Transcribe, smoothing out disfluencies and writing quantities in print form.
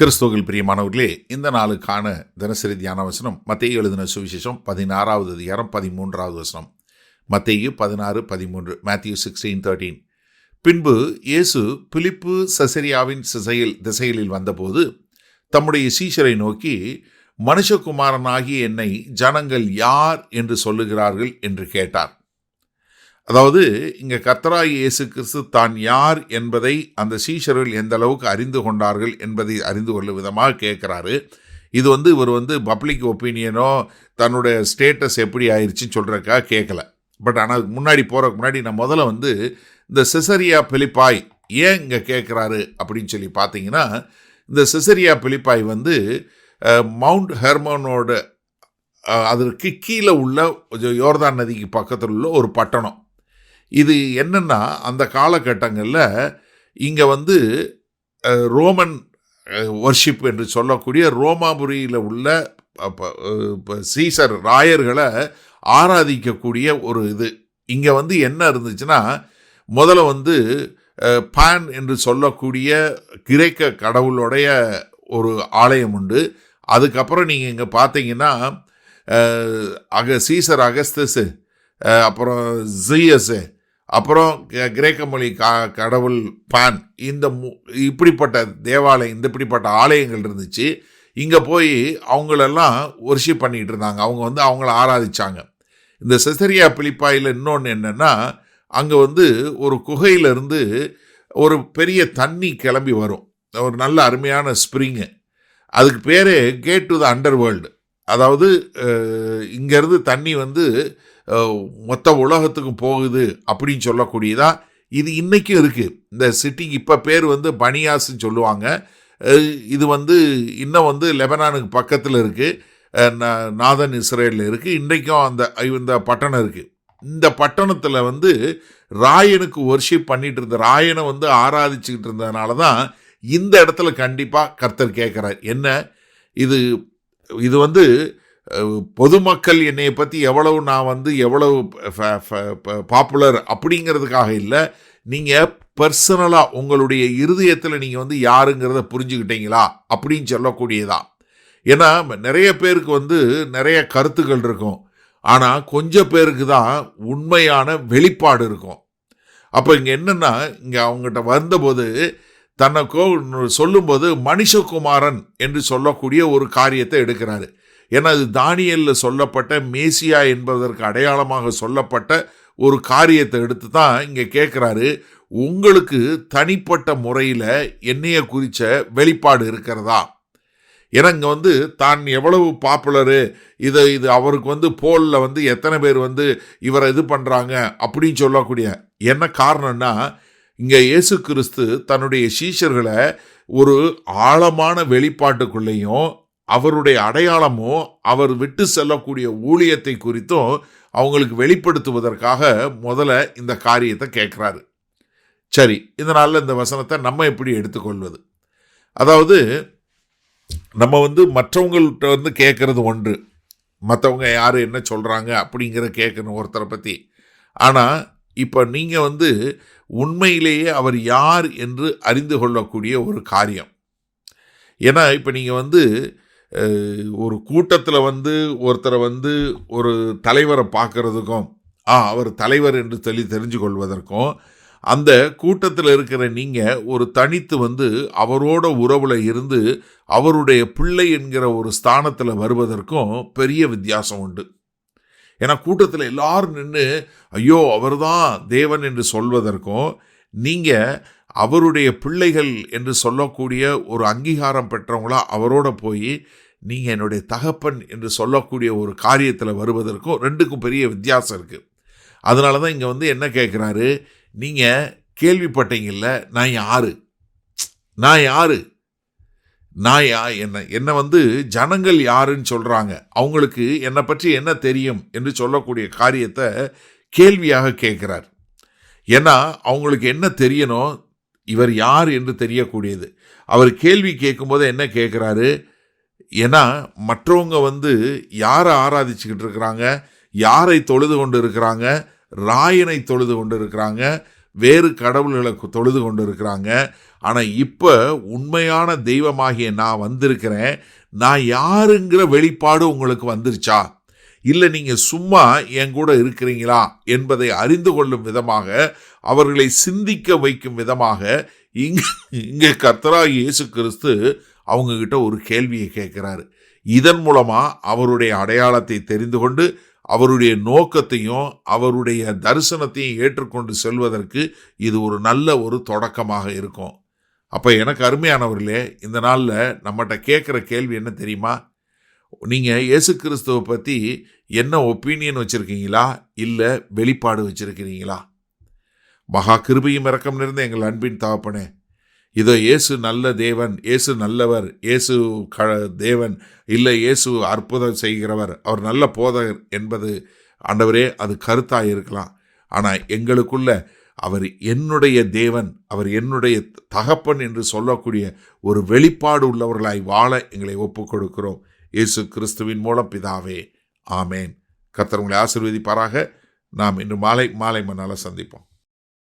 கிறிஸ்துவில் பிரியமானவர்களே, இந்த நாளுக்கான தினசரி தியான வசனம் மத்தேயு எழுதின சுவிசேஷம் 16வது அதிகாரம் 13வது வசனம். மத்தேயு 16:13. Matthew 16:13. பின்பு இயேசு பிலிப்பு சசரியாவின் திசைகளில் வந்தபோது தம்முடைய சீஷரை நோக்கி, மனுஷகுமாரனாகிய என்னை ஜனங்கள் யார் என்று சொல்லுகிறார்கள் என்று கேட்டார். அதாவது இங்க கர்த்தராகிய இயேசு கிறிஸ்து தான் யார் என்பதை அந்த சீஷர்கள் எந்த அளவுக்கு அறிந்து கொண்டார்கள் என்பதை அறிந்து கொள்ளும் விதமாக கேட்குறாரு. இது இவர் பப்ளிக் ஒப்பீனியனோ தன்னுடைய ஸ்டேட்டஸ் எப்படி ஆயிடுச்சுன்னு சொல்கிறக்காக கேட்கல. பட் ஆனால் முன்னாடி நான் முதல்ல இந்த செசரியா பிலிப்பாய் ஏன் இங்கே கேட்குறாரு அப்படின்னு சொல்லி பார்த்தீங்கன்னா, இந்த செசரியா பிலிப்பாய் மவுண்ட் ஹெர்மோனோட அதற்கு கீழே உள்ள யோர்தான் நதிக்கு பக்கத்தில் உள்ள ஒரு பட்டணம். இது என்னென்னா, அந்த காலகட்டங்களில் இங்கே ரோமன் வர்ஷிப் என்று சொல்லக்கூடிய ரோமாபுரியில் உள்ள சீசர் ராயர்களை ஆராதிக்கக்கூடிய ஒரு இது. இங்கே என்ன இருந்துச்சுன்னா, முதல்ல பான் என்று சொல்லக்கூடிய கிரேக்க கடவுளுடைய ஒரு ஆலயம் உண்டு. அதுக்கப்புறம் நீங்கள் இங்கே பார்த்தீங்கன்னா சீசர் அகஸ்தஸு, அப்புறம் ஜியஸு, அப்புறம் கிரேக்க மொழி கடவுள் பான், இப்படிப்பட்ட தேவாலயம், இப்படிப்பட்ட ஆலயங்கள் இருந்துச்சு. இங்கே போய் அவங்களெல்லாம் ஒர்ஷிப் பண்ணிகிட்டு இருந்தாங்க. அவங்க அவங்கள ஆராதிச்சாங்க. இந்த செசரியா பிலிப்பாயில் இன்னொன்று என்னென்னா, அங்கே ஒரு குகையிலிருந்து ஒரு பெரிய தண்ணி கிளம்பி வரும். ஒரு நல்ல அருமையான ஸ்ப்ரிங்கு. அதுக்கு பேர் gate to the underworld. அதாவது இங்கேருந்து தண்ணி மொத்த உலகத்துக்கும் போகுது அப்படின்னு சொல்லக்கூடியதா. இது இன்றைக்கும் இருக்குது. இந்த சிட்டிக்கு இப்போ பேர் பனியாஸ்ன்னு சொல்லுவாங்க. இது இன்னும் லெபனானுக்கு பக்கத்தில் இருக்குது, நாதன் இஸ்ரேலில் இருக்குது. இன்றைக்கும் இந்த பட்டணம் இருக்குது. இந்த பட்டணத்தில் ராயனுக்கு ஒர்ஷிப் பண்ணிட்டு இருந்த ராயனை ஆராதிச்சுக்கிட்டு இருந்ததுனால தான் இந்த இடத்துல கண்டிப்பாக கர்த்தர் கேட்குறார். என்ன இது பொதுமக்கள் என்னையை பற்றி எவ்வளவு நான் எவ்வளவு பாப்புலர் அப்படிங்கிறதுக்காக இல்லை, நீங்கள் பர்சனலாக உங்களுடைய இருதயத்தில் நீங்கள் யாருங்கிறத புரிஞ்சுக்கிட்டீங்களா அப்படின்னு சொல்லக்கூடியதான். ஏன்னா நிறைய பேருக்கு நிறைய கருத்துக்கள் இருக்கும், ஆனால் கொஞ்சம் பேருக்கு தான் உண்மையான வெளிப்பாடு இருக்கும். அப்போ இங்கே என்னென்னா, இங்கே அவங்ககிட்ட வந்தபோது தன்னை சொல்லும்போது மனுஷகுமாரன் என்று சொல்லக்கூடிய ஒரு காரியத்தை எடுக்கிறாரு. ஏன்னா அது தானியேலில் சொல்லப்பட்ட மேசியா என்பதற்கு அடையாளமாக சொல்லப்பட்ட ஒரு காரியத்தை எடுத்து தான் இங்கே கேட்குறாரு. உங்களுக்கு தனிப்பட்ட முறையில் என்னைய குறித்த வெளிப்பாடு இருக்கிறதா? ஏன்னா இங்கே தான் எவ்வளவு பாப்புலரு, இது அவருக்கு போலில் எத்தனை பேர் இவரை இது பண்ணுறாங்க அப்படின்னு சொல்லக்கூடிய என்ன காரணம்னா, இங்கே இயேசு கிறிஸ்து தன்னுடைய சீஷர்களை ஒரு ஆழமான வெளிப்பாட்டுக்குள்ளேயும் அவருடைய அடையாளமோ அவர் விட்டு செல்லக்கூடிய ஊழியத்தை குறித்தும் அவங்களுக்கு வெளிப்படுத்துவதற்காக முதல்ல இந்த காரியத்தை கேட்குறாரு. சரி, இதனால் இந்த வசனத்தை நம்ம எப்படி எடுத்துக்கொள்வது? அதாவது நம்ம மற்றவங்கள்ட்ட கேட்கறது ஒன்று, மற்றவங்க யார் என்ன சொல்கிறாங்க அப்படிங்கிற கேட்கணும் ஒருத்தரை பற்றி. ஆனால் இப்போ நீங்கள் உண்மையிலேயே அவர் யார் என்று அறிந்து கொள்ளக்கூடிய ஒரு காரியம். ஏன்னா இப்போ நீங்கள் ஒரு கூட்டத்தில் ஒருத்தரை ஒரு தலைவரை பார்க்குறதுக்கும் அவர் தலைவர் என்று தெரிஞ்சு கொள்வதற்கும், அந்த கூட்டத்தில் இருக்கிற நீங்கள் ஒரு தனித்து அவரோட உறவில் இருந்து அவருடைய பிள்ளை என்கிற ஒரு ஸ்தானத்தில் வருவதற்கும் பெரிய வித்தியாசம் உண்டு. ஏன்னா கூட்டத்தில் எல்லாரும் நின்று ஐயோ அவர் தான் தேவன் என்று சொல்வதற்கும், நீங்கள் அவருடைய பிள்ளைகள் என்று சொல்லக்கூடிய ஒரு அங்கீகாரம் பெற்றவங்களா அவரோட போய் நீங்கள் என்னுடைய தகப்பன் என்று சொல்லக்கூடிய ஒரு காரியத்தில் வருவதற்கும் ரெண்டுக்கும் பெரிய வித்தியாசம் இருக்குது. அதனால தான் இங்கே என்ன கேட்குறாரு, நீங்கள் கேள்விப்பட்டீங்கல்ல, நான் யார் என்ன ஜனங்கள் யாருன்னு சொல்கிறாங்க, அவங்களுக்கு என்னை பற்றி என்ன தெரியும் என்று சொல்லக்கூடிய காரியத்தை கேள்வியாக கேட்குறார். ஏன்னா அவங்களுக்கு என்ன தெரியணும், இவர் யார் என்று தெரியக்கூடியது. அவர் கேள்வி கேட்கும்போது என்ன கேட்குறாரு, ஏன்னா மற்றவங்க யாரை ஆராதிச்சுக்கிட்டு இருக்கிறாங்க, யாரை தொழுது கொண்டு இருக்கிறாங்க, ராயனை தொழுது கொண்டு இருக்கிறாங்க, வேறு கடவுள்களை தொழுது கொண்டு இருக்கிறாங்க. ஆனால் இப்போ உண்மையான தெய்வமாகிய நான் வந்திருக்கிறேன், நான் யாருங்கிற வெளிப்பாடு உங்களுக்கு வந்துருச்சா, இல்லை நீங்கள் சும்மா என் கூட இருக்கிறீங்களா என்பதை அறிந்து கொள்ளும் விதமாக, அவர்களை சிந்திக்க வைக்கும் விதமாக இங்கே கர்த்தராகிய இயேசு கிறிஸ்து அவங்கக்கிட்ட ஒரு கேள்வியை கேட்குறாரு. இதன் மூலமாக அவருடைய அடையாளத்தை தெரிந்து கொண்டு அவருடைய நோக்கத்தையும் அவருடைய தரிசனத்தையும் ஏற்றுக்கொண்டு செல்வதற்கு இது ஒரு நல்ல ஒரு தொடக்கமாக இருக்கும். அப்போ எனக்கு அருமையானவர்களே, இந்த நாளில் நம்மகிட்ட கேட்குற கேள்வி என்ன தெரியுமா? நீங்கள் இயேசு கிறிஸ்துவை பற்றி என்ன ஒப்பீனியன் வச்சுருக்கீங்களா, இல்லை வெளிப்பாடு வச்சுருக்கிறீங்களா? மகா கிருபையும் இரக்கம் நிறைந்த எங்கள் அன்பின் தகப்பனே, இதோ இயேசு நல்ல தேவன், இயேசு நல்லவர், இயேசு தேவன், இல்லை இயேசு அற்புதம் செய்கிறவர், அவர் நல்ல போதகர் என்பது ஆண்டவரே அது கருத்தாக இருக்கலாம். ஆனால் எங்களுக்குள்ள அவர் என்னுடைய தேவன், அவர் என்னுடைய தகப்பன் என்று சொல்லக்கூடிய ஒரு வெளிப்பாடு உள்ளவர்களாய் வாழ எங்களை ஒப்புக் கொடுக்கிறோம். இயேசு கிறிஸ்துவின் மூலம் பிதாவே, ஆமேன். கர்த்தர் உங்களை ஆசீர்வதிப்பாராக. நாம் இன்று மாலை மண்ணால் சந்திப்போம்.